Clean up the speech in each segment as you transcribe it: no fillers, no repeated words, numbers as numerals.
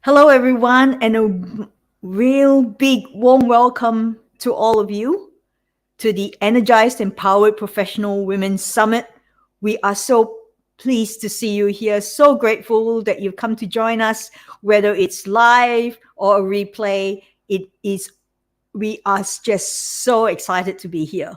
Hello, everyone, and a real big warm welcome to all of you to the Energized Empowered Professional Women Summit. We are so pleased to see you here. So grateful that you've come to join us, whether it's live or a replay. We are just so excited to be here.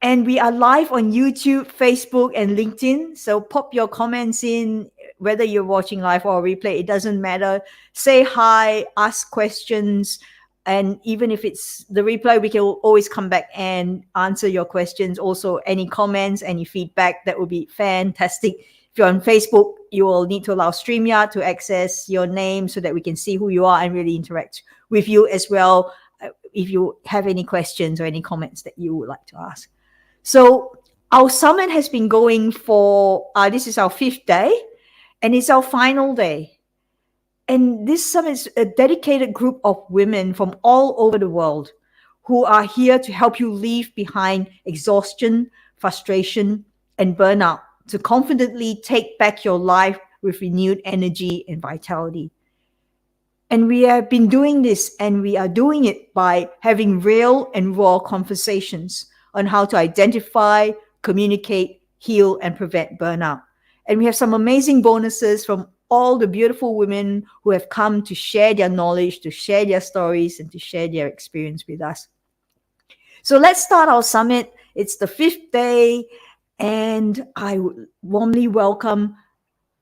And we are live on YouTube, Facebook, and LinkedIn. So pop your comments in, whether you're watching live or replay, it doesn't matter. Say hi, ask questions. And even if it's the replay, we can always come back and answer your questions. Also, any comments, any feedback, that would be fantastic. If you're on Facebook, you will need to allow StreamYard to access your name so that we can see who you are and really interact with you as well. If you have any questions or any comments that you would like to ask. So our summit has been going for, this is our 5th day, and it's our final day. And this summit is a dedicated group of women from all over the world who are here to help you leave behind exhaustion, frustration, and burnout to confidently take back your life with renewed energy and vitality. And we have been doing this, and we are doing it by having real and raw conversations on how to identify, communicate, heal, and prevent burnout. And we have some amazing bonuses from all the beautiful women who have come to share their knowledge, to share their stories, and to share their experience with us. So let's start our summit. It's the 5th day, and I would warmly welcome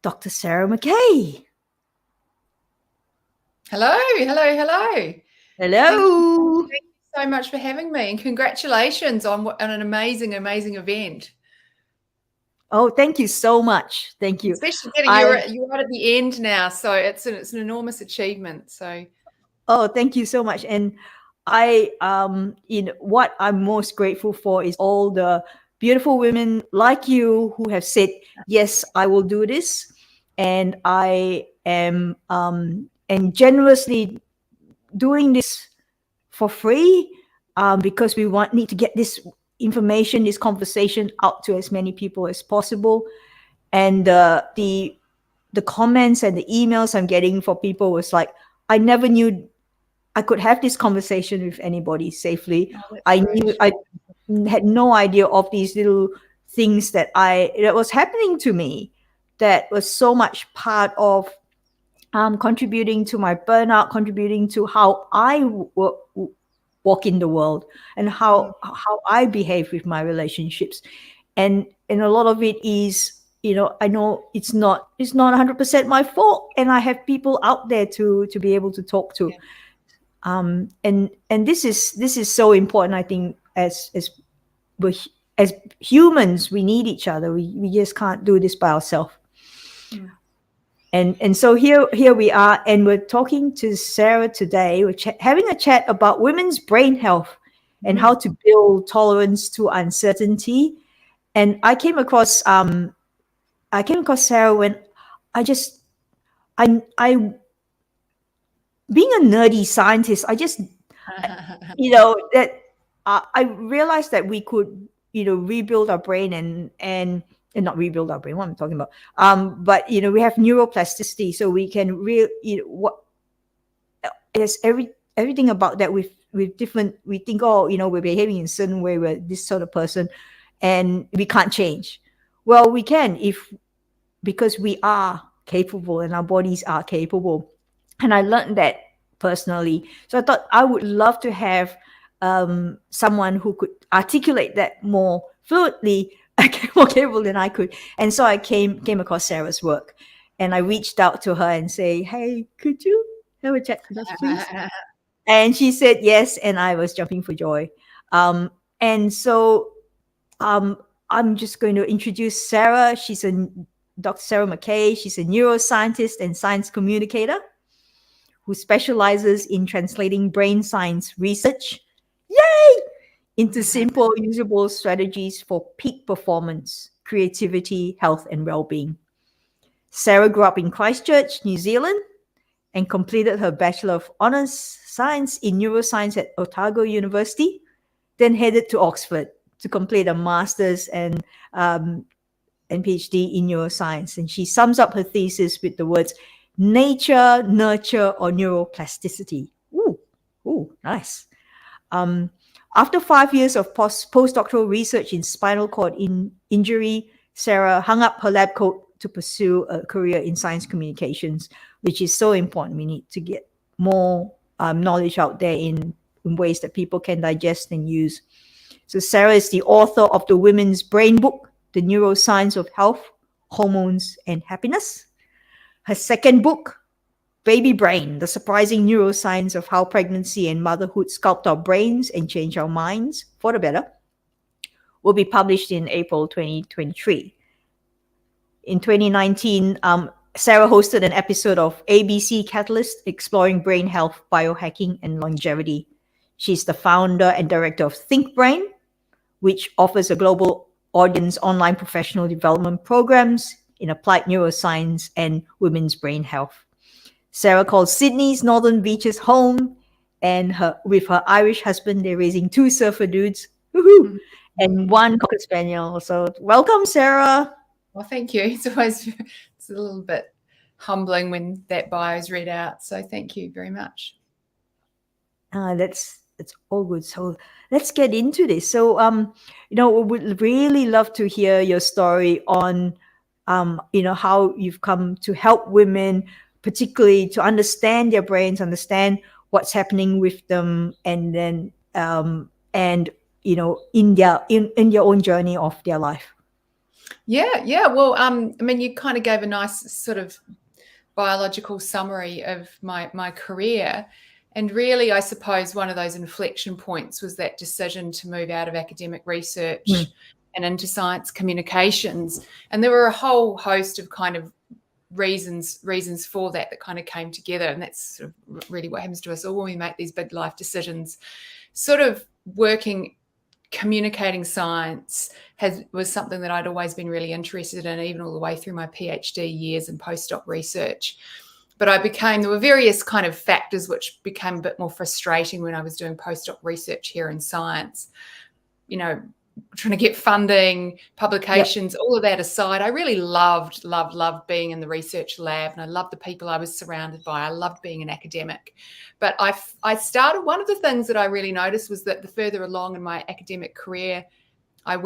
Dr. Sarah McKay. Hello, hello, hello. Hello. Thank you so much for having me, and congratulations on an amazing event. Oh, thank you so much. Thank you. Especially getting you're right at the end now, so it's an enormous achievement. So, oh, thank you so much. And what I'm most grateful for is all the beautiful women like you who have said, yes, I will do this, and I am and generously doing this for free because we need to get this information, this conversation out to as many people as possible. And the comments and the emails I'm getting for people was like, I never knew I could have this conversation with anybody safely. I had no idea of these little things that was happening to me, that was so much part of contributing to my burnout, contributing to how I walk in the world and how I behave with my relationships. And a lot of it is, I know it's not 100% my fault, and I have people out there to be able to talk to. And this is so important. I think as humans, we need each other. We just can't do this by ourselves. And so here we are, and we're talking to Sarah today. We're having a chat about women's brain health and how to build tolerance to uncertainty. And I came across Sarah when I being a nerdy scientist, I realized that we could, rebuild our brain and not rebuild our brain. What I'm talking about, but we have neuroplasticity, so we can there's everything about that with different. We think, we're behaving in a certain way, we're this sort of person, and we can't change. Well, we can because we are capable, and our bodies are capable. And I learned that personally. So I thought I would love to have someone who could articulate that more fluently, more capable than I could. And so I came across Sarah's work, and I reached out to her and say, hey, could you have a chat with us, please? And she said yes, and I was jumping for joy. And so I'm just going to introduce Sarah. She's Dr. Sarah McKay. She's a neuroscientist and science communicator who specializes in translating brain science research, into simple, usable strategies for peak performance, creativity, health, and well-being. Sarah grew up in Christchurch, New Zealand, and completed her Bachelor of Honours Science in Neuroscience at Otago University, then headed to Oxford to complete a Master's and PhD in Neuroscience. And she sums up her thesis with the words, nature, nurture, or neuroplasticity. Ooh, nice. After 5 years of postdoctoral research in spinal cord injury, Sarah hung up her lab coat to pursue a career in science communications, which is so important. We need to get more knowledge out there in ways that people can digest and use. So Sarah is the author of the Women's Brain Book, The Neuroscience of Health, Hormones, and Happiness. Her second book, Baby Brain, The Surprising Neuroscience of How Pregnancy and Motherhood Sculpt Our Brains and Change Our Minds for the Better, will be published in April 2023. In 2019, Sarah hosted an episode of ABC Catalyst exploring brain health, biohacking, and longevity. She's the founder and director of Think Brain, which offers a global audience online professional development programs in applied neuroscience and women's brain health. Sarah calls Sydney's Northern Beaches home, and with her Irish husband, they're raising 2 surfer dudes, and 1 cocker spaniel. So welcome, Sarah. Well, thank you. It's a little bit humbling when that bio is read out. So thank you very much. That's all good. So let's get into this. So, we would really love to hear your story on, how you've come to help women, particularly to understand their brains, understand what's happening with them, and then, in their own journey of their life. Yeah. Well, you kind of gave a nice sort of biological summary of my career. And really, I suppose one of those inflection points was that decision to move out of academic research and into science communications. And there were a whole host of kind of reasons for that kind of came together. And that's sort of really what happens to us all when we make these big life decisions. Sort of communicating science was something that I'd always been really interested in, even all the way through my PhD years and postdoc research. But there were various kind of factors which became a bit more frustrating when I was doing postdoc research here in science. Trying to get funding, publications, all of that aside, I really loved being in the research lab, and I loved the people I was surrounded by. I loved being an academic. But one of the things that I really noticed was that the further along in my academic career I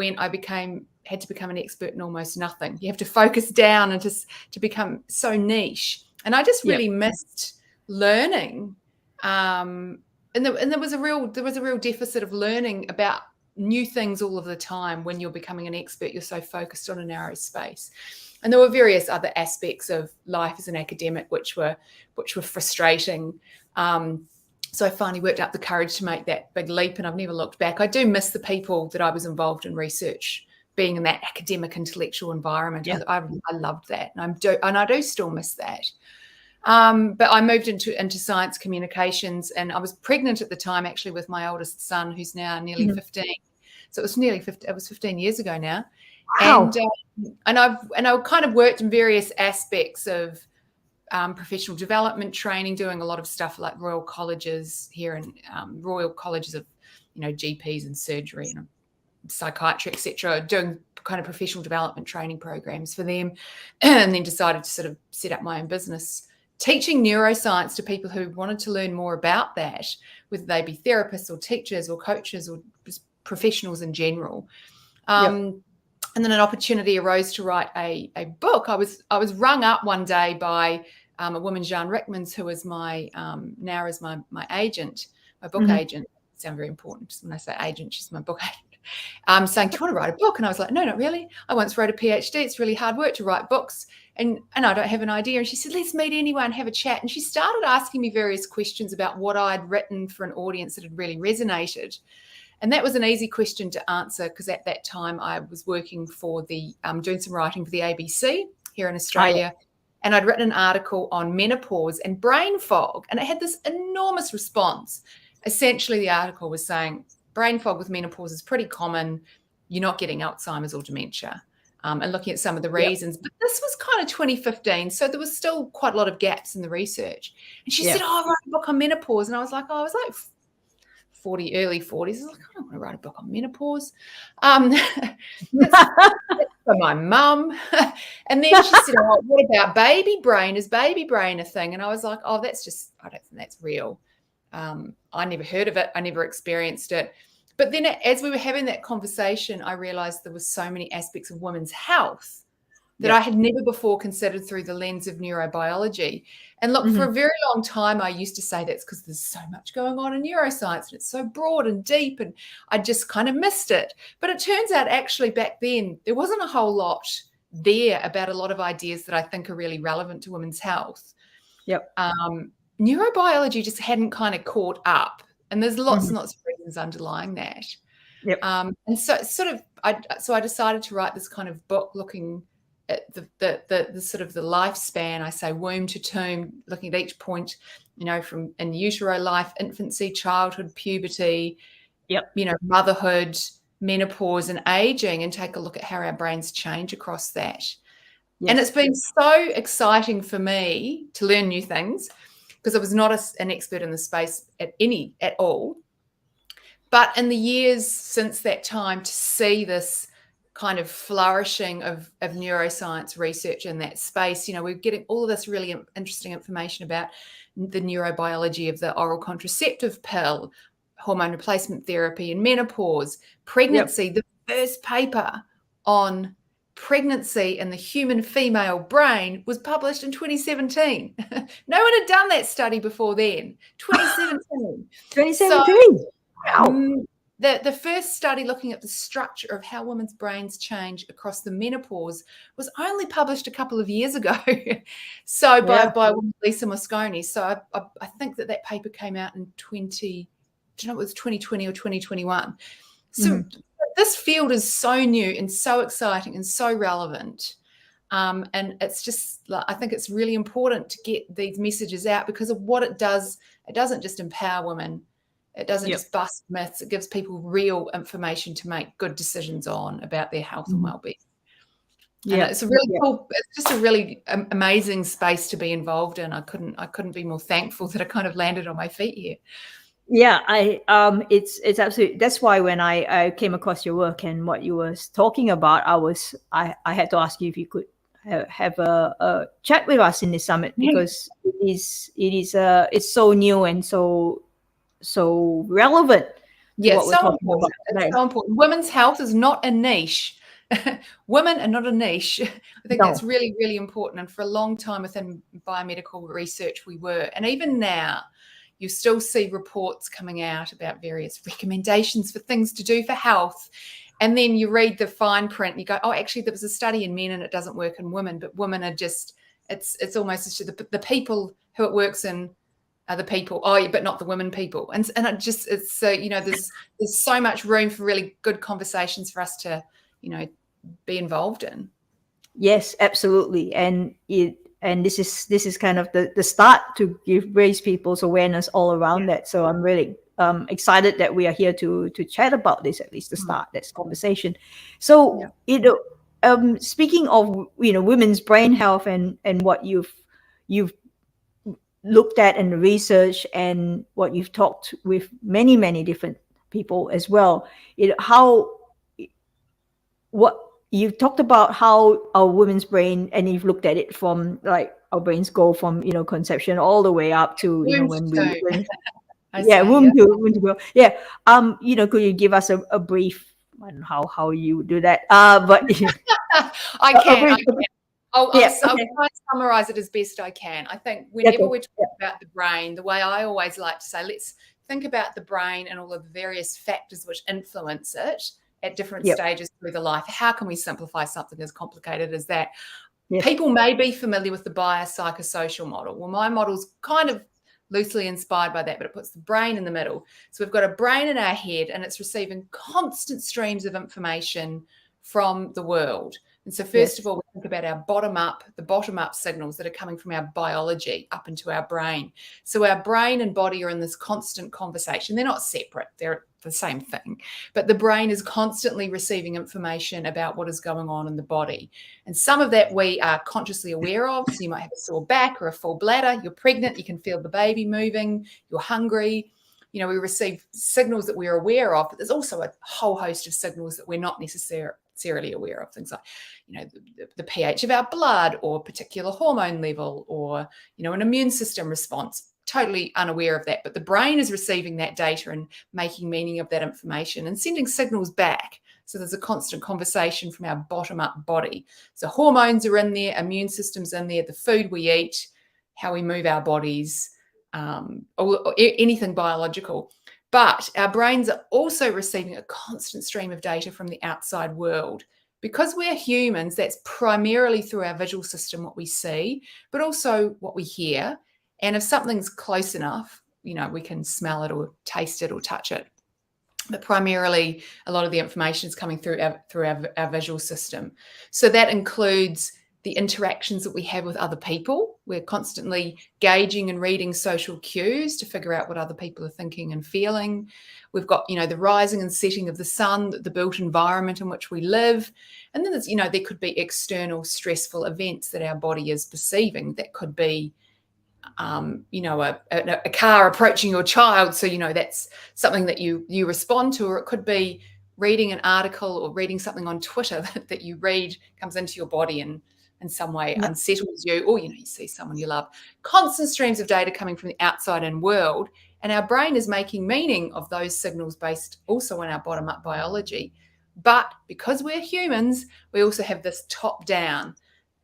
had to become an expert in almost nothing. You have to focus down and to become so niche. And I just really missed learning. And there was a real deficit of learning about new things all of the time. When you're becoming an expert, you're so focused on a narrow space. And there were various other aspects of life as an academic which were frustrating. So I finally worked up the courage to make that big leap, and I've never looked back. I do miss the people that I was involved in research, being in that academic intellectual environment. I loved that, and I do still miss that. But I moved into science communications, and I was pregnant at the time, actually, with my oldest son, who's now nearly 15. So it was 15 years ago now. Wow. And I've kind of worked in various aspects of professional development training, doing a lot of stuff like Royal Colleges here, and Royal Colleges of GPs and surgery and psychiatry, etc., doing kind of professional development training programs for them, and then decided to sort of set up my own business, teaching neuroscience to people who wanted to learn more about that, whether they be therapists or teachers or coaches or just professionals in general. And then an opportunity arose to write a book. I was rung up one day by a woman, Jean Rickmans, who is my agent, my book agent. It sounds very important when I say agent. She's my book agent. Saying, do you want to write a book? And I was like, no, not really. I once wrote a PhD. It's really hard work to write books. And I don't have an idea. And she said, let's meet anyway and have a chat. And she started asking me various questions about what I'd written for an audience that had really resonated. And that was an easy question to answer, because at that time I was working for doing some writing for the ABC here in Australia. And I'd written an article on menopause and brain fog. And it had this enormous response. Essentially, the article was saying brain fog with menopause is pretty common. You're not getting Alzheimer's or dementia. And looking at some of the reasons. But this was kind of 2015, so there was still quite a lot of gaps in the research. And she said, I'll write a book on menopause. And I was like, early 40s. I was like, I don't want to write a book on menopause. by my mum. And then she said, oh, what about baby brain? Is baby brain a thing? And I was like, oh, that's just, I don't think that's real. I never heard of it. I never experienced it. But then as we were having that conversation, I realized there were so many aspects of women's health that I had never before considered through the lens of neurobiology. And look, for a very long time, I used to say that's because there's so much going on in neuroscience and it's so broad and deep, and I just kind of missed it. But it turns out actually back then, there wasn't a whole lot there about a lot of ideas that I think are really relevant to women's health. Yep. Neurobiology just hadn't kind of caught up, and there's lots and lots of reasons underlying that. Yep. And so I decided to write this kind of book looking at the sort of the lifespan, I say womb to tomb, looking at each point, from in utero life, infancy, childhood, puberty, motherhood, menopause, and aging, and take a look at how our brains change across that. Yes. And it's been so exciting for me to learn new things, because I was not an expert in the space at all. But in the years since that time, to see this kind of flourishing of neuroscience research in that space, we're getting all of this really interesting information about the neurobiology of the oral contraceptive pill, hormone replacement therapy and menopause, pregnancy. The first paper on pregnancy in the human female brain was published in 2017. No one had done that study before then. 2017. 2017. So, wow. The first study looking at the structure of how women's brains change across the menopause was only published a couple of years ago. So by Lisa Mosconi. So I think that paper came out in 2020 or 2021. So this field is so new and so exciting and so relevant. And it's just, I think it's really important to get these messages out, because of what it does. It doesn't just empower women. It doesn't just bust myths. It gives people real information to make good decisions on about their health and well-being. Yeah, it's a really cool. It's just a really amazing space to be involved in. I couldn't be more thankful that I kind of landed on my feet here. Yeah, it's absolutely. That's why when I came across your work and what you were talking about, I had to ask you if you could have a chat with us in the summit, because it's so new and so relevant. Yes, so important. It's so important. Women's health is not a niche. Women are not a niche. I think that's really, really important. And for a long time within biomedical research, we were. And even now, you still see reports coming out about various recommendations for things to do for health. And then you read the fine print and you go, oh, actually, there was a study in men and it doesn't work in women. But women are just, it's almost the people who it works in are the people, but not the women people. And it just, it's there's so much room for really good conversations for us to, be involved in. Yes, absolutely. And this is kind of the start to raise people's awareness all around that. So I'm really excited that we are here to chat about this, at least to start this conversation. So, speaking of, women's brain health and what you've looked at in the research and what you've talked with many, many different people as well, what you've talked about how our women's brain, and you've looked at it from like our brains go from conception all the way up to womb to could you give us a brief, I don't know how you do that, but I can. I'll try and summarize it as best I can. I think whenever we're talking about the brain, the way I always like to say, let's think about the brain and all of the various factors which influence it at different stages through the life. How can we simplify something as complicated as that? People may be familiar with the biopsychosocial model. Well, my model's kind of loosely inspired by that, but it puts the brain in the middle. So we've got a brain in our head and it's receiving constant streams of information from the world. And so first of all, we think about the bottom up signals that are coming from our biology up into our brain. So our brain and body are in this constant conversation. They're not separate. They're the same thing. But the brain is constantly receiving information about what is going on in the body. And some of that we are consciously aware of. So you might have a sore back or a full bladder. You're pregnant. You can feel the baby moving. You're hungry. We receive signals that we're aware of, but there's also a whole host of signals that we're not necessarily necessarily aware of. Things like, the pH of our blood, or particular hormone level, or, an immune system response. Totally unaware of that. But the brain is receiving that data and making meaning of that information and sending signals back. So there's a constant conversation from our bottom-up body. So hormones are in there, immune system's in there, the food we eat, how we move our bodies, or anything biological. But our brains are also receiving a constant stream of data from the outside world. Because we're humans, that's primarily through our visual system, what we see, but also what we hear. And if something's close enough, we can smell it or taste it or touch it. But primarily, a lot of the information is coming through our visual system. So that includes the interactions that we have with other people. We're constantly gauging and reading social cues to figure out what other people are thinking and feeling. We've got, the rising and setting of the sun, the built environment in which we live. And then there's, there could be external stressful events that our body is perceiving. That could be, a car approaching your child. So, that's something that you respond to, or it could be reading an article or reading something on Twitter that you read comes into your body and in some way unsettles you, or, you see someone you love. Constant streams of data coming from the outside in world. And our brain is making meaning of those signals based also on our bottom-up biology. But because we're humans, we also have this top-down.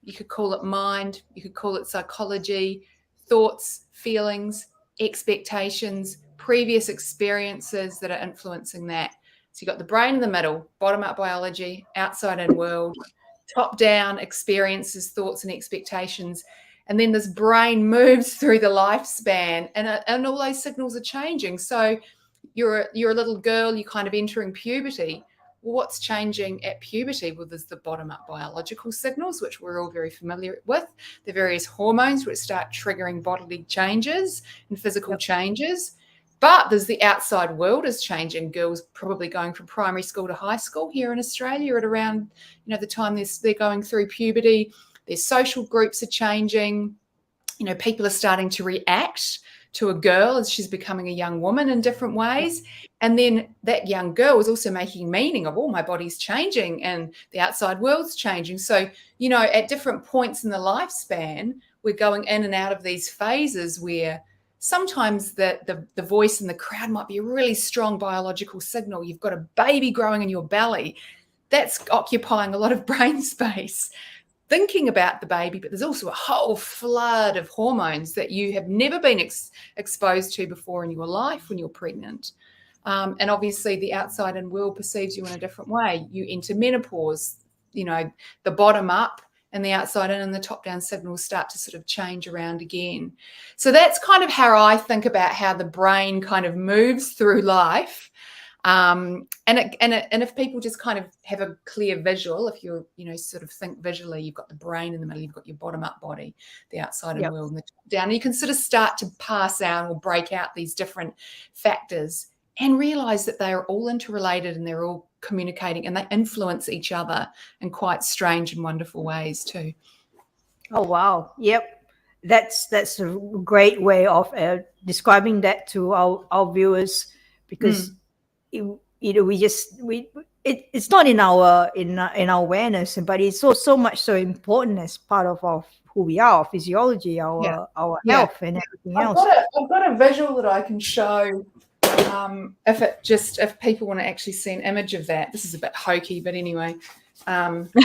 You could call it mind, you could call it psychology, thoughts, feelings, expectations, previous experiences that are influencing that. So you've got the brain in the middle, bottom-up biology, outside in world, top-down experiences, thoughts and expectations. And then this brain moves through the lifespan, and all those signals are changing. So you're a little girl, you're kind of entering puberty. Well, what's changing at puberty? Well, there's the bottom-up biological signals, which we're all very familiar with, the various hormones which start triggering bodily changes and physical changes. But there's the outside world is changing. Girls probably going from primary school to high school here in Australia at around, the time they're going through puberty. Their social groups are changing. People are starting to react to a girl as she's becoming a young woman in different ways. And then that young girl is also making meaning of, my body's changing and the outside world's changing. So, at different points in the lifespan, we're going in and out of these phases where sometimes the voice in the crowd might be a really strong biological signal. You've got a baby growing in your belly. That's occupying a lot of brain space, thinking about the baby, but there's also a whole flood of hormones that you have never been exposed to before in your life when you're pregnant. And obviously the outside and world perceives you in a different way. You enter menopause, the bottom up and the outside in and the top down signals start to sort of change around again. So that's kind of how I think about how the brain kind of moves through life. And if people just kind of have a clear visual, if you're, sort of think visually, you've got the brain in the middle, you've got your bottom up body, the outside and world, and the top down, and you can sort of start to pass out or break out these different factors and realize that they are all interrelated and they're all communicating and they influence each other in quite strange and wonderful ways too. Oh, wow. Yep. That's a great way of describing that to our viewers, because it's not in our awareness, but it's so much so important as part of who we are, our physiology, our health and everything else. I've got a visual that I can show. If people want to actually see an image of that, this is a bit hokey, but anyway, it's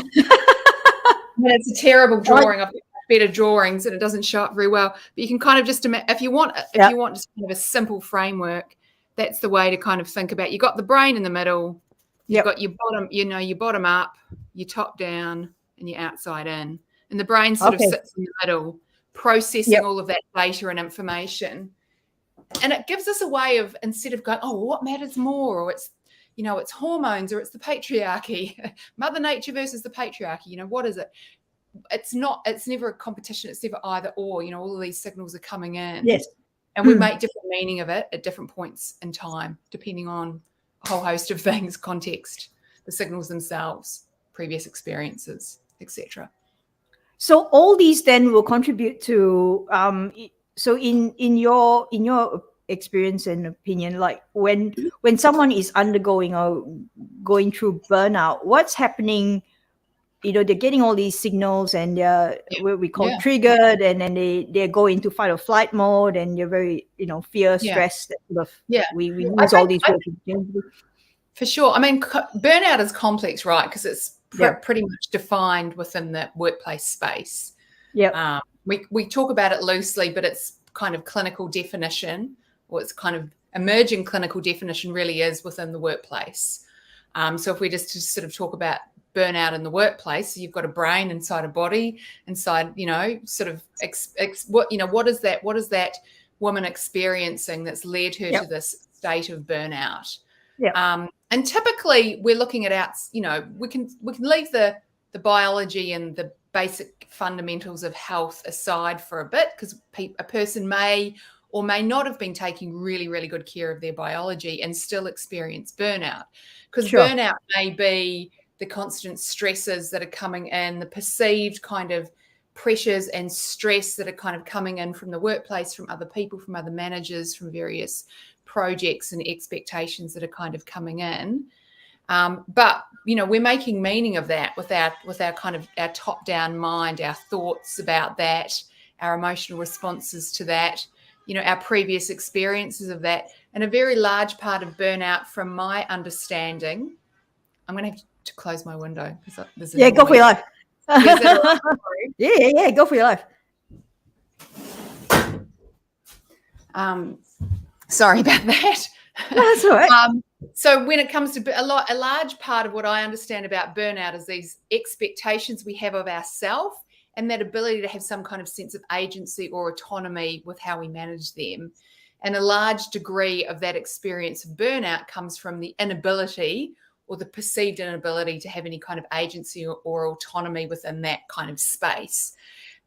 a terrible drawing. I've got better drawings and it doesn't show up very well. But you can kind of just imagine, if you want just kind of a simple framework, that's the way to kind of think about. You got the brain in the middle. You've got your bottom, your bottom up, your top down, and your outside in, and the brain sort of sits in the middle, processing all of that data and information. And it gives us a way of, instead of going, what matters more, or it's, it's hormones, or it's the patriarchy, Mother Nature versus the patriarchy, what is it? It's never a competition. It's never either or, all of these signals are coming in. Yes. And we make different meaning of it at different points in time, depending on a whole host of things, context, the signals themselves, previous experiences, etc. So all these then will contribute to, so in your experience and opinion, like when someone is undergoing or going through burnout, what's happening? They're getting all these signals, and they're what we call triggered, and then they go into fight or flight mode, and they're very fear, stress. That sort of, we use all these words. For sure. I mean, burnout is complex, right? Because it's pretty much defined within the workplace space. Yeah. We talk about it loosely, but it's kind of clinical definition, or it's kind of emerging clinical definition really is within the workplace. So if we just to sort of talk about burnout in the workplace, you've got a brain inside a body, inside, sort of what is that woman experiencing that's led her to this state of burnout? And typically we're looking at we can leave the biology and the basic fundamentals of health aside for a bit, because a person may or may not have been taking really, really good care of their biology and still experience burnout. Because burnout may be the constant stresses that are coming in, the perceived kind of pressures and stress that are kind of coming in from the workplace, from other people, from other managers, from various projects and expectations that are kind of coming in. But we're making meaning of that with our kind of our top-down mind, our thoughts about that, our emotional responses to that, our previous experiences of that. And a very large part of burnout, from my understanding, I'm going to have to close my window because there's a go for your life. Yeah, go for your life. Sorry about that. That's all right. So when it comes to a large part of what I understand about burnout is these expectations we have of ourselves and that ability to have some kind of sense of agency or autonomy with how we manage them. And a large degree of that experience of burnout comes from the inability or the perceived inability to have any kind of agency or autonomy within that kind of space.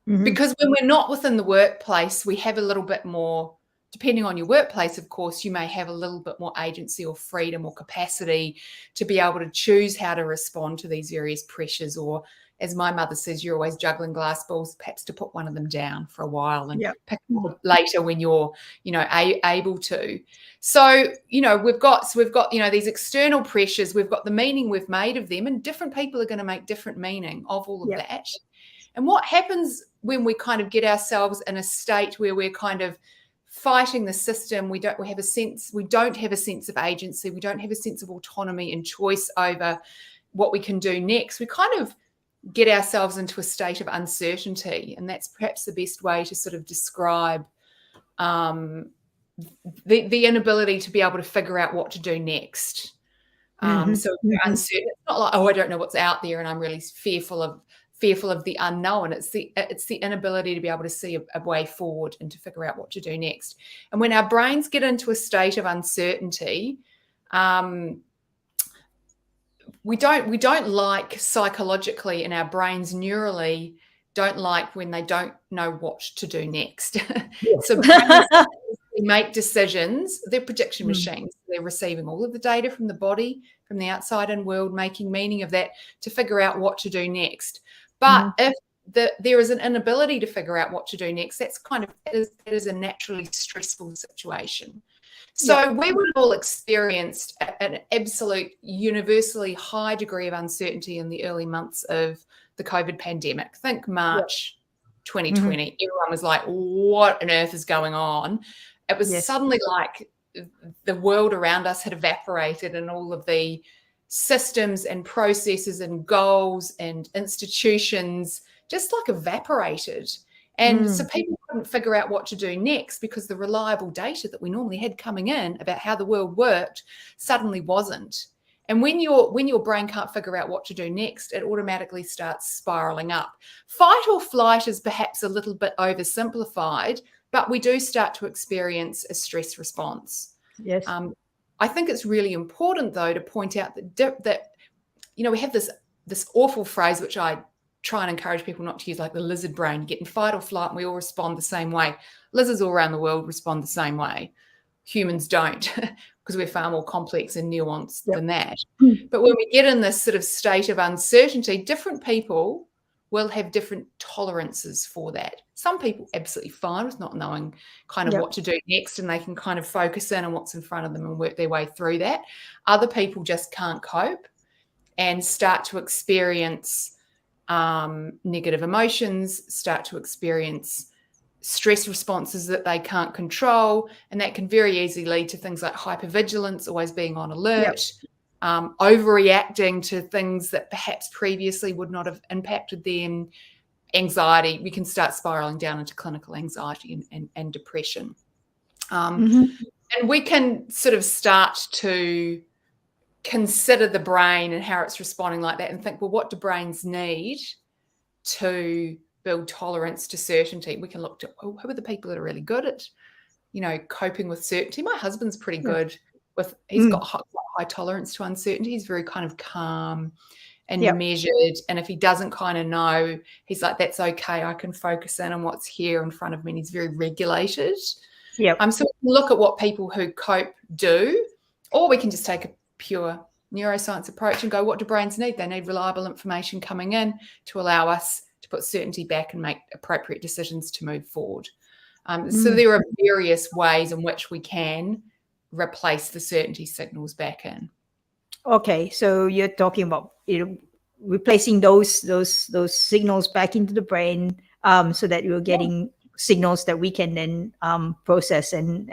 Mm-hmm. Because when we're not within the workplace, we have a little bit more, depending on your workplace, of course, you may have a little bit more agency or freedom or capacity to be able to choose how to respond to these various pressures, or, as my mother says, you're always juggling glass balls, perhaps to put one of them down for a while and pick them up later when you're, able to. So, we've got these external pressures, we've got the meaning we've made of them, and different people are going to make different meaning of all of that. And what happens when we kind of get ourselves in a state where we're kind of fighting the system, we don't have a sense of agency, we don't have a sense of autonomy and choice over what we can do next, we kind of get ourselves into a state of uncertainty. And that's perhaps the best way to sort of describe the inability to be able to figure out what to do next. So we're uncertain. It's not like, I don't know what's out there and I'm really fearful of the unknown. It's the inability to be able to see a way forward and to figure out what to do next. And when our brains get into a state of uncertainty, we don't like psychologically, and our brains neurally don't like when they don't know what to do next. So brains make decisions. They're prediction machines. They're receiving all of the data from the body, from the outside in world, making meaning of that to figure out what to do next. But if there is an inability to figure out what to do next, it is a naturally stressful situation. So we would have all experienced an absolute universally high degree of uncertainty in the early months of the COVID pandemic. Think March 2020. Everyone was like, what on earth is going on? It was suddenly like the world around us had evaporated, and all of the systems and processes and goals and institutions just like evaporated. And so people couldn't figure out what to do next because the reliable data that we normally had coming in about how the world worked suddenly wasn't. And when your brain can't figure out what to do next, it automatically starts spiraling up. Fight or flight is perhaps a little bit oversimplified, but we do start to experience a stress response. Yes. I think it's really important, though, to point out that we have this awful phrase which I try and encourage people not to use, like the lizard brain. You get in fight or flight and we all respond the same way. Lizards all around the world respond the same way. Humans don't, because we're far more complex and nuanced than that. But when we get in this sort of state of uncertainty, different people will have different tolerances for that. Some people absolutely fine with not knowing kind of what to do next, and they can kind of focus in on what's in front of them and work their way through that. Other people just can't cope and start to experience negative emotions, start to experience stress responses that they can't control, and that can very easily lead to things like hypervigilance, always being on alert, overreacting to things that perhaps previously would not have impacted them, anxiety. We can start spiraling down into clinical anxiety and depression. And we can sort of start to consider the brain and how it's responding like that and think, well, what do brains need to build tolerance to certainty? We can look to, well, who are the people that are really good at, coping with certainty? My husband's pretty good with, he's got high tolerance to uncertainty. He's very kind of calm and measured. And if he doesn't kind of know, he's like, that's okay. I can focus in on what's here in front of me. And he's very regulated. So we can look at what people who cope do, or we can just take a pure neuroscience approach and go, what do brains need? They need reliable information coming in to allow us to put certainty back and make appropriate decisions to move forward. So there are various ways in which we can replace the certainty signals back in. Okay, so you're talking about replacing those signals back into the brain, so that you're getting signals that we can then process and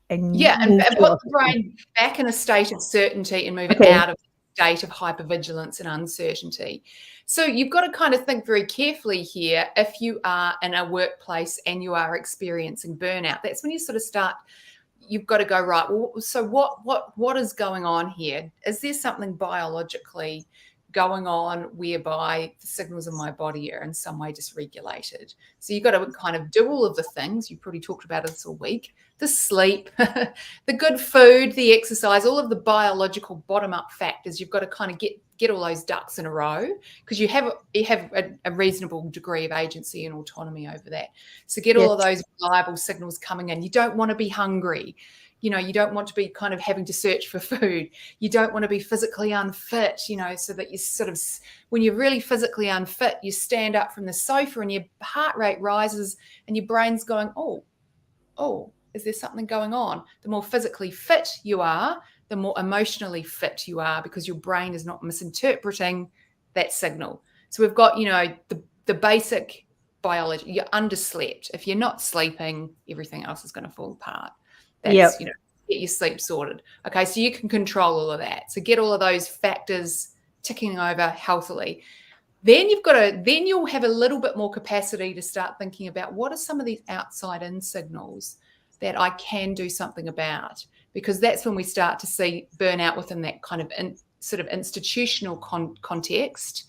put the brain back in a state of certainty and move it out of a state of hypervigilance and uncertainty. So you've got to kind of think very carefully here. If you are in a workplace and you are experiencing burnout, that's when you sort of start. You've got to go, right, well, so what is going on here? Is there something biologically going on whereby the signals in my body are in some way dysregulated? So you've got to kind of do all of the things. You've probably talked about this all week: the sleep, the good food, the exercise, all of the biological bottom-up factors. You've got to kind of get all those ducks in a row, because you have a reasonable degree of agency and autonomy over that. So get all of those reliable signals coming in. You don't want to be hungry. You don't want to be kind of having to search for food. You don't want to be physically unfit, so that you sort of, when you're really physically unfit, you stand up from the sofa and your heart rate rises and your brain's going, oh, is there something going on? The more physically fit you are, the more emotionally fit you are, because your brain is not misinterpreting that signal. So we've got, the basic biology. You're underslept. If you're not sleeping, everything else is going to fall apart. That's, get your sleep sorted. Okay, so you can control all of that. So get all of those factors ticking over healthily. Then you'll have a little bit more capacity to start thinking about, what are some of these outside in signals that I can do something about? Because that's when we start to see burnout within that kind of sort of institutional context.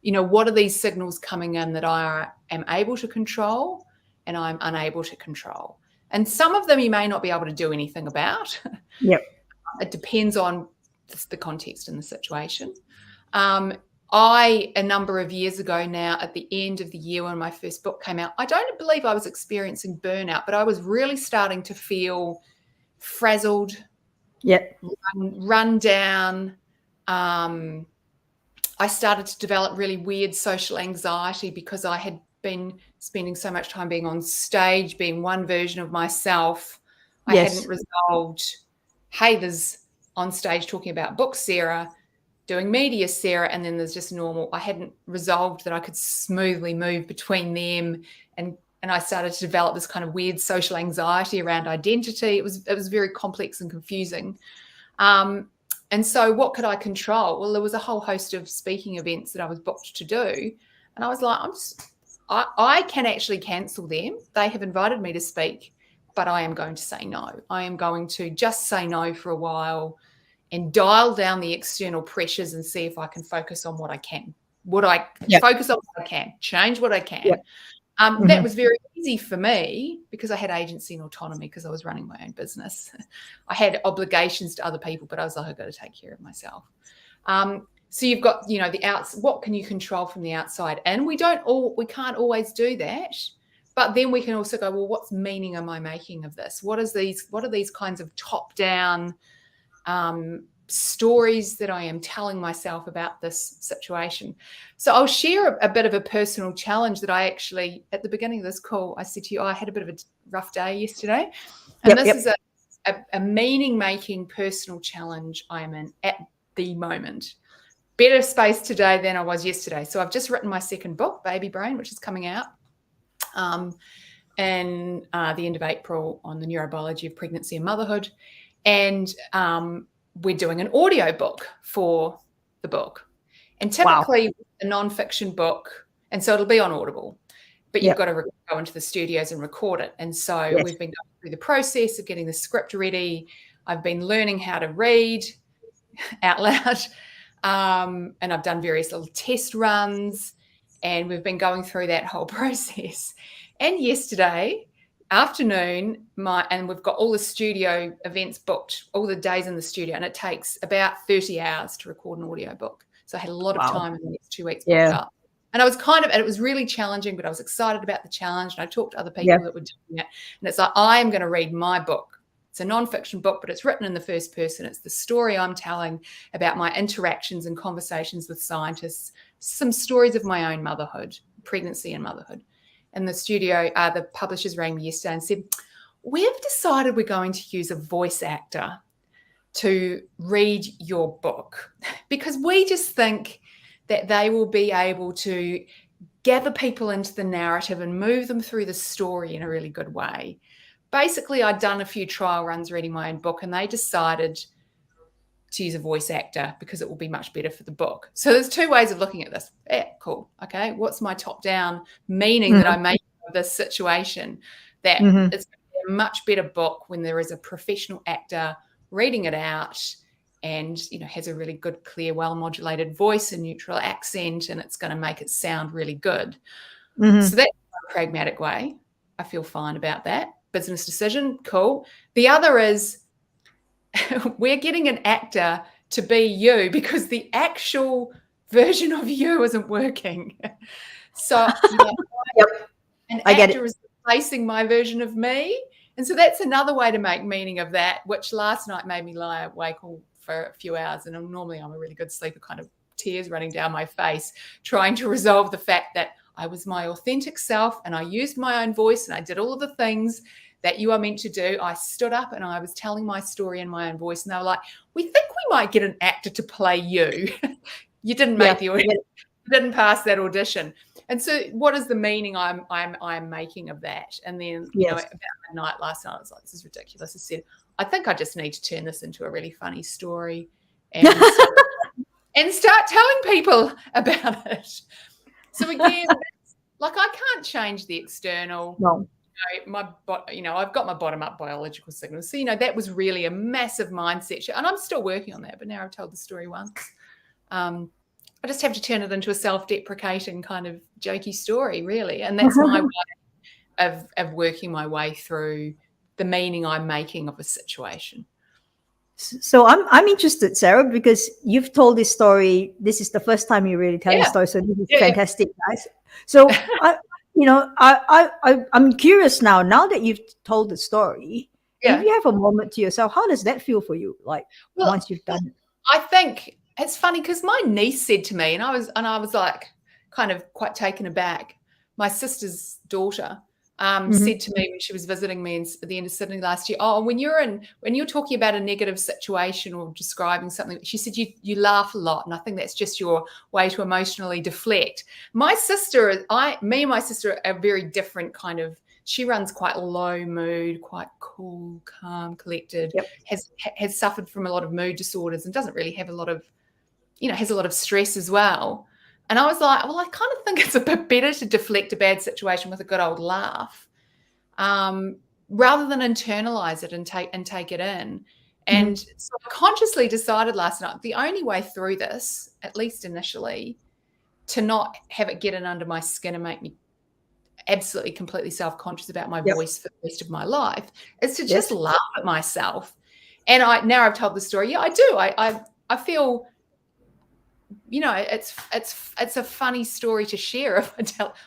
What are these signals coming in that I am able to control and I'm unable to control? And some of them you may not be able to do anything about. It depends on the context and the situation. A number of years ago now, at the end of the year when my first book came out, I don't believe I was experiencing burnout, but I was really starting to feel frazzled, run down. I started to develop really weird social anxiety because I had been spending so much time being on stage, being one version of myself. I hadn't resolved, hey, there's on stage talking about books, Sarah, doing media, Sarah, and then there's just normal. I hadn't resolved that I could smoothly move between them, and I started to develop this kind of weird social anxiety around identity. It was very complex and confusing. And so what could I control? Well, there was a whole host of speaking events that I was booked to do. And I was like, I can actually cancel them. They have invited me to speak, but I am going to say no. I am going to just say no for a while and dial down the external pressures and see if I can focus on what I can. Focus on what I can, change what I can. That was very easy for me because I had agency and autonomy, because I was running my own business. I had obligations to other people, but I was like, I've got to take care of myself. So you've got, what can you control from the outside? And we can't always do that. But then we can also go, well, what meaning am I making of this? What are these kinds of top-down stories that I am telling myself about this situation. So I'll share a bit of a personal challenge that I actually, at the beginning of this call, I said to you, I had a bit of a rough day yesterday. And this is a meaning-making personal challenge I am in at the moment. Better space today than I was yesterday. So I've just written my second book, Baby Brain, which is coming out in the end of April on the neurobiology of pregnancy and motherhood. And we're doing an audio book for the book. And typically a nonfiction book, and so it'll be on Audible, but you've got to go into the studios and record it. And so we've been going through the process of getting the script ready. I've been learning how to read out loud. And I've done various little test runs, and we've been going through that whole process. And yesterday afternoon, and we've got all the studio events booked, all the days in the studio, and it takes about 30 hours to record an audio book. So I had a lot of time in the next 2 weeks booked up. And I was it was really challenging, but I was excited about the challenge. And I talked to other people that were doing it. And it's like, I am going to read my book. It's a nonfiction book, but it's written in the first person. It's the story I'm telling about my interactions and conversations with scientists, some stories of my own motherhood, pregnancy and motherhood. And the studio, the publishers rang me yesterday and said, we've decided we're going to use a voice actor to read your book because we just think that they will be able to gather people into the narrative and move them through the story in a really good way. Basically, I'd done a few trial runs reading my own book, and they decided to use a voice actor because it will be much better for the book. So there's two ways of looking at this. Cool. Okay, what's my top-down meaning that I make of this situation? That it's going to be a much better book when there is a professional actor reading it out and, has a really good, clear, well-modulated voice and neutral accent, and it's going to make it sound really good. So that's a pragmatic way. I feel fine about that. Business decision, cool. The other is we're getting an actor to be you because the actual version of you isn't working. So an actor is replacing my version of me. And so that's another way to make meaning of that, which last night made me lie awake for a few hours. And normally I'm a really good sleeper, kind of tears running down my face, trying to resolve the fact that I was my authentic self and I used my own voice and I did all of the things that you are meant to do. I stood up and I was telling my story in my own voice, and they were like, we think we might get an actor to play you. You didn't make the audition. You didn't pass that audition. And so what is the meaning I'm making of that? And then, about midnight last night, I was like, this is ridiculous. I said, I think I just need to turn this into a really funny story and start telling people about it. So again, I can't change the external. No. I've got my bottom-up biological signals. So, that was really a massive mindset shift. And I'm still working on that, but now I've told the story once. I just have to turn it into a self-deprecating kind of jokey story, really. And that's my way of working my way through the meaning I'm making of a situation. So I'm interested, Sarah, because you've told this story. This is the first time you really tell the story. So this is fantastic, guys. So I'm curious now that you've told the story, if you have a moment to yourself, how does that feel for you? Once you've done it? I think it's funny because my niece said to me, and I was like kind of quite taken aback. My sister's daughter said to me when she was visiting me at the end of Sydney last year, when you're talking about a negative situation or describing something, she said you laugh a lot, and I think that's just your way to emotionally deflect. My sister, me and my sister are very different kind of. She runs quite low mood, quite cool, calm, collected. Has suffered from a lot of mood disorders and doesn't really have a lot of, has a lot of stress as well. And I was like, well, I kind of think it's a bit better to deflect a bad situation with a good old laugh, rather than internalize it and take it in. And so I consciously decided last night, the only way through this, at least initially, to not have it get in under my skin and make me absolutely completely self-conscious about my voice for the rest of my life, is to just laugh at myself. And now I've told the story. Yeah, I do. I feel, it's a funny story to share. If I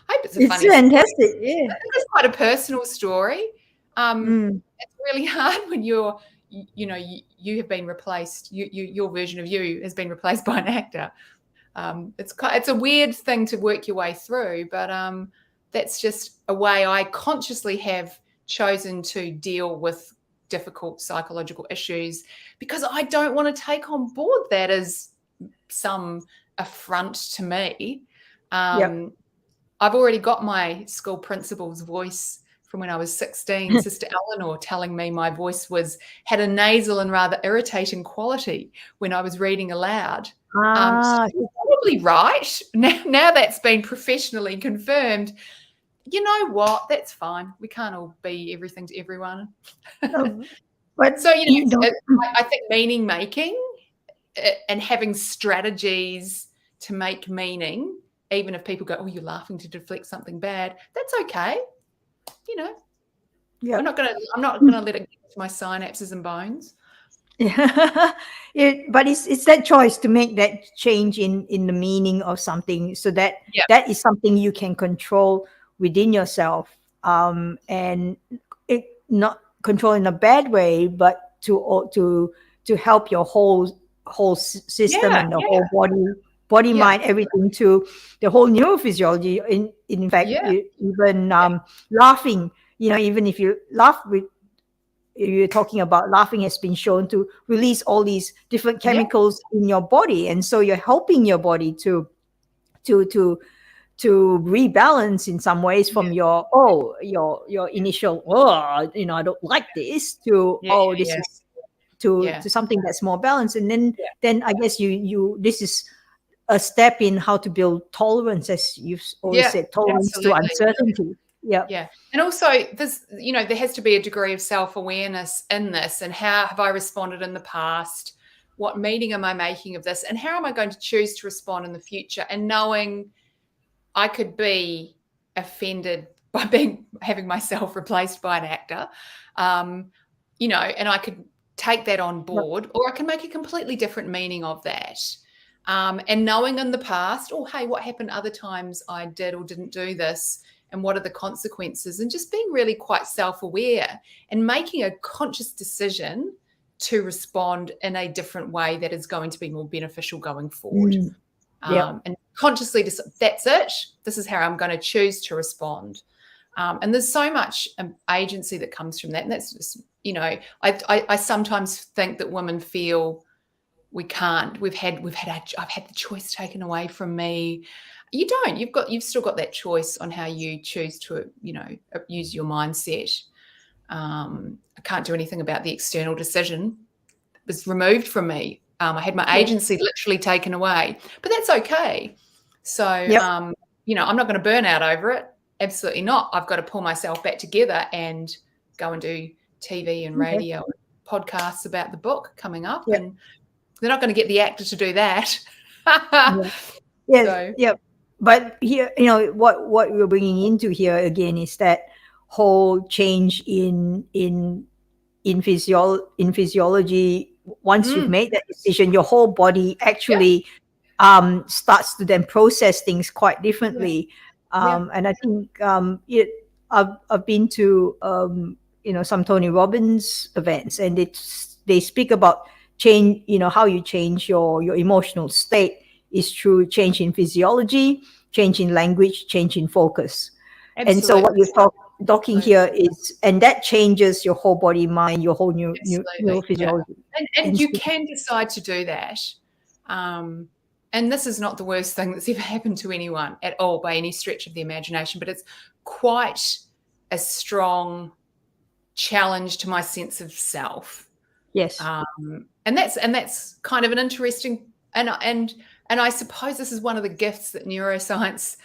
hope it's a funny story. It's fantastic. Yeah, it's quite a personal story. It's really hard when you're you have been replaced. Your version of you has been replaced by an actor. It's a weird thing to work your way through, but that's just a way I consciously have chosen to deal with difficult psychological issues, because I don't want to take on board that as some affront to me. I've already got my school principal's voice from when I was 16, Sister Eleanor, telling me my voice had a nasal and rather irritating quality when I was reading aloud. So you're probably right. Now that's been professionally confirmed. You know what? That's fine. We can't all be everything to everyone. But so, I think meaning making and having strategies to make meaning, even if people go, oh, you're laughing to deflect something bad, that's okay. I'm not gonna let it get to my synapses and bones. But it's that choice to make that change in the meaning of something, so that that is something you can control within yourself, and it not control in a bad way, but to help your whole system and the whole body mind, everything, to the whole neurophysiology. In fact, even laughing, even if you laugh with, you're talking about laughing has been shown to release all these different chemicals in your body, and so you're helping your body to rebalance in some ways from your initial I don't like this, to this is to something that's more balanced. And then I guess you this is a step in how to build tolerance, as you've always said, tolerance to uncertainty. And also this, there has to be a degree of self-awareness in this, and how have I responded in the past, what meaning am I making of this, and how am I going to choose to respond in the future, and knowing I could be offended by having myself replaced by an actor, and I could take that on board, or I can make a completely different meaning of that. And knowing in the past, hey, what happened other times I did or didn't do this, and what are the consequences, and just being really quite self-aware and making a conscious decision to respond in a different way that is going to be more beneficial going forward. And consciously, that's it. This is how I'm going to choose to respond. And there's so much agency that comes from that. And that's just, I sometimes think that women feel we can't. I've had the choice taken away from me. You don't. You've still got that choice on how you choose to, use your mindset. I can't do anything about the external decision. It was removed from me. I had my agency literally taken away, but that's okay. So, I'm not going to burn out over it. Absolutely not. I've got to pull myself back together and go and do TV and radio and podcasts about the book coming up. And they're not going to get the actor to do that. But here, what we're bringing into here again is that whole change in physiology. Once you've made that decision, your whole body actually starts to then process things quite differently. And I think I've been to some Tony Robbins events, and they speak about change. How you change your emotional state is through change in physiology, change in language, change in focus. Absolutely. And so what you're talking here is, and that changes your whole body, mind, your whole neurophysiology. And you can decide to do that. And this is not the worst thing that's ever happened to anyone at all by any stretch of the imagination, but it's quite a strong challenge to my sense of self. Yes. And that's kind of an interesting, and I suppose this is one of the gifts that neuroscience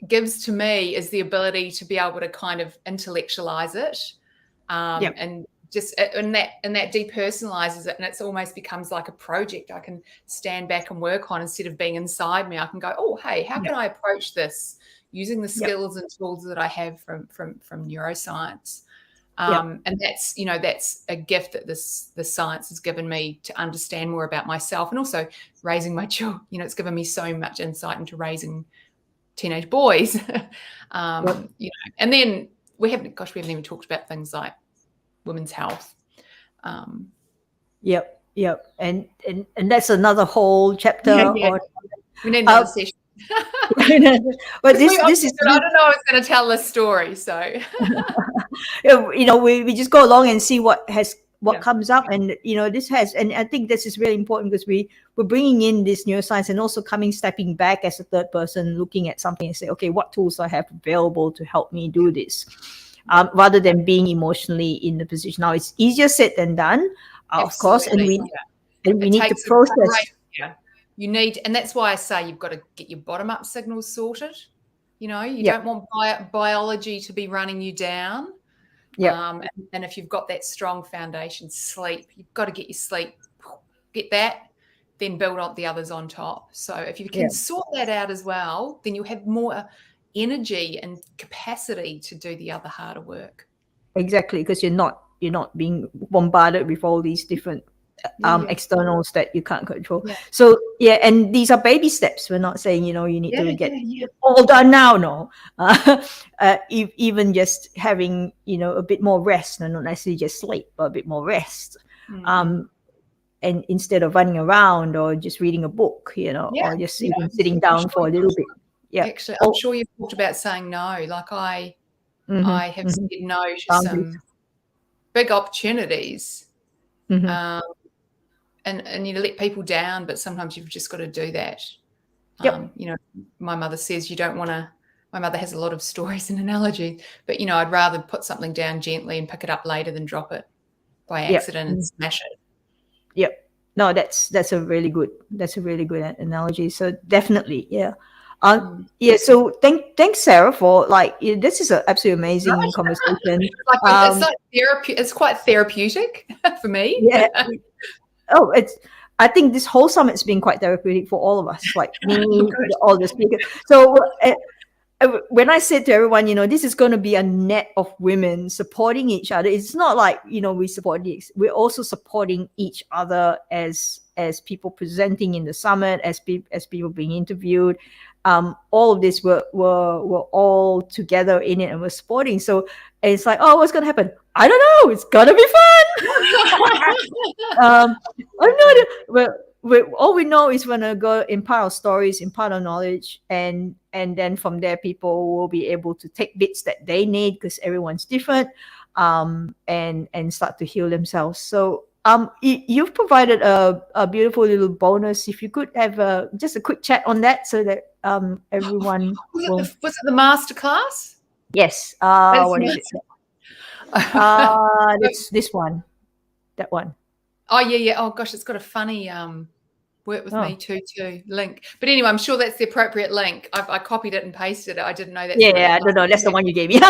gives to me, is the ability to be able to kind of intellectualize it, and that depersonalizes it, and it almost becomes like a project I can stand back and work on instead of being inside me. I can go, oh, hey, how can I approach this using the skills and tools that I have from neuroscience? And that's a gift that the science has given me to understand more about myself, and also raising my children. It's given me so much insight into raising teenage boys. And then we haven't even talked about things like women's health. Yep. And that's another whole chapter Yeah. on. We need another session. But I don't know I was going to tell this story, so we just go along and see what Yeah. comes up, and this has, and I think this is really important because we're bringing in this neuroscience and also stepping back as a third person, looking at something and say, okay, what tools I have available to help me do this, rather than being emotionally in the position. Now it's easier said than done, of course, and we need to process. And that's why I say you've got to get your bottom up signals sorted. You Yep. don't want biology to be running you down. Yeah. And if you've got that strong foundation, sleep, you've got to get your sleep, get that, then build on the others on top. So if you can sort that out as well, then you'll have more energy and capacity to do the other harder work. Exactly, because you're not being bombarded with all these different externals that you can't control. So and these are baby steps. We're not saying you need to get all done now. No, even just having a bit more rest, and not necessarily just sleep, but a bit more rest. And instead of running around or just reading a book, or just even sitting down for a little bit. Yeah, actually, I'm sure you've talked about saying no. Like I have said no to some big opportunities. And you let people down, but sometimes you've just got to do that. My mother says you don't want to. My mother has a lot of stories and analogies, but I'd rather put something down gently and pick it up later than drop it by accident and smash it. Yep. No, that's a really good analogy. So definitely, So thanks, Sarah, for this is an absolutely amazing conversation. It's like therapy. It's quite therapeutic for me. Yeah. Oh, I think this whole summit's been quite therapeutic for all of us, like me, all the speakers. So when I said to everyone, this is going to be a net of women supporting each other. It's not like we're also supporting each other as people presenting in the summit, as people being interviewed. All of this we're all together in it, and we're supporting. So it's like, oh, what's going to happen? I don't know. It's gonna be fun. All we know is we're gonna go impart our stories, impart our knowledge, and then from there, people will be able to take bits that they need because everyone's different, and start to heal themselves. So you've provided a beautiful little bonus. If you could have just a quick chat on that, so that everyone was it the masterclass? Yes. What is it? It's this one. That one. Oh yeah. Oh gosh, it's got a funny work with me too link. But anyway, I'm sure that's the appropriate link. I copied it and pasted it. I didn't know that. Yeah, I don't know. That's the one you gave me. So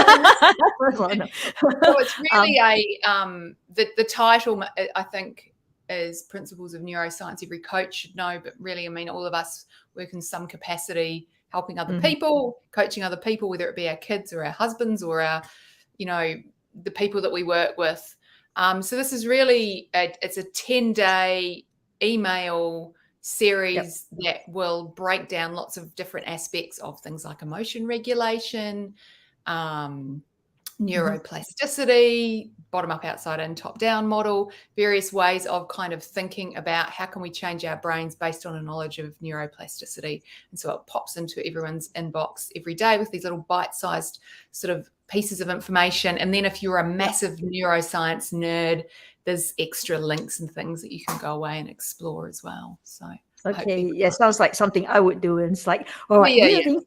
it's really the title, I think, is Principles of Neuroscience. Every coach should know, but really, I mean, all of us work in some capacity, helping other people, coaching other people, whether it be our kids or our husbands or our, the people that we work with. So this is really it's a 10-day email series that will break down lots of different aspects of things like emotion regulation, neuroplasticity, bottom up, outside in, top down model, various ways of kind of thinking about how can we change our brains based on a knowledge of neuroplasticity. And so it pops into everyone's inbox every day with these little bite-sized sort of pieces of information. And then if you're a massive neuroscience nerd, there's extra links and things that you can go away and explore as well. So okay, sounds like something I would do. And it's like, all right, nerdy.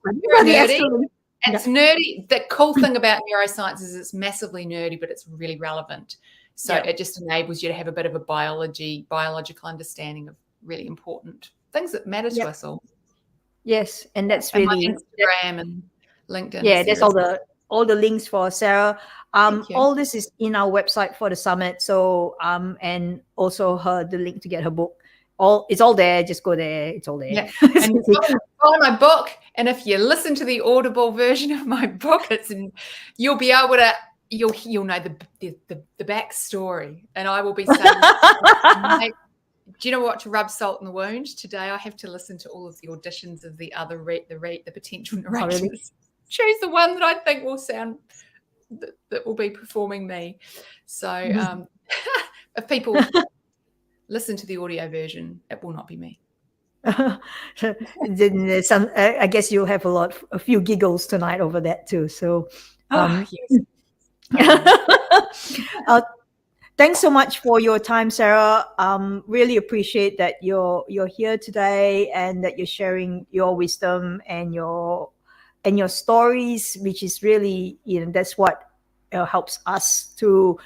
It's nerdy. The cool thing about neuroscience is it's massively nerdy, but it's really relevant. So it just enables you to have a bit of a biological understanding of really important things that matter to us all. Yes, and that's really Instagram and LinkedIn. Yeah, there's all the links for Sarah. All this is in our website for the summit. So and also the link to get her book. It's all there. Just go there. It's all there. Yeah. And follow my book. And if you listen to the Audible version of my book, you'll be able to you'll know the backstory. And I will be saying, do you know what? To rub salt in the wound. Today, I have to listen to all of the auditions of the other the potential narrators. Oh, really? Choose the one that I think will sound that will be performing me. So if people listen to the audio version. It will not be me. Then there's some, I guess you'll have a few giggles tonight over that too. So, Yes. thanks so much for your time, Sarah. Really appreciate that you're here today and that you're sharing your wisdom and your stories, which is really, that's what helps us to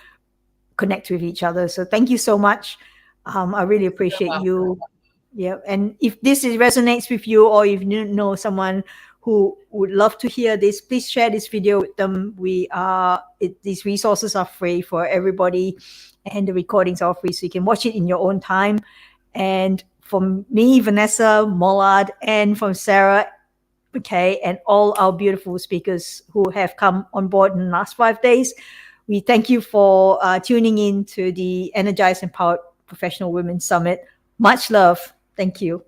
connect with each other. So thank you so much. I really appreciate you. Yeah, and if this resonates with you, or if you know someone who would love to hear this, please share this video with them. These resources are free for everybody, and the recordings are free, so you can watch it in your own time. And from me, Vanessa Mollard, and from Sarah McKay, and all our beautiful speakers who have come on board in the last 5 days, we thank you for tuning in to the Energized Empowered Professional Women Summit. Much love. Thank you.